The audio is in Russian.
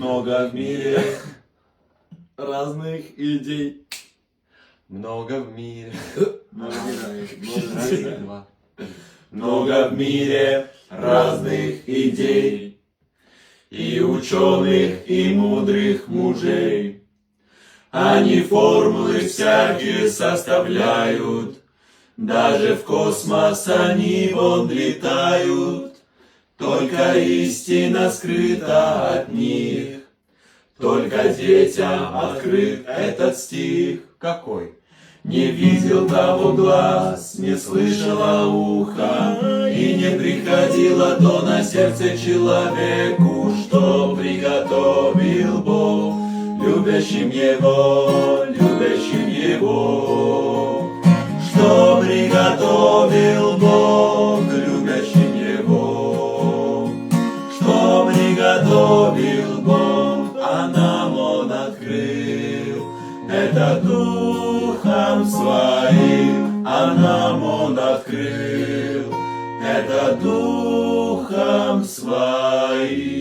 Много в мире разных идей. Много в мире. Много в мире разных идей. И ученых, и мудрых мужей. Они формулы всякие составляют. Даже в космос они вон летают. Только истина скрыта от них. Только детям открыт этот стих. Какой? Не видел того глаз, не слышало ухо, и не приходило то на сердце человеку, что приготовил Бог любящим Его, любящим Его. Что приготовил Бог любящим Его. Что приготовил Бог, а нам Он открыл. Это Духом Своим, а нам Он открыл. Это Духом Своим.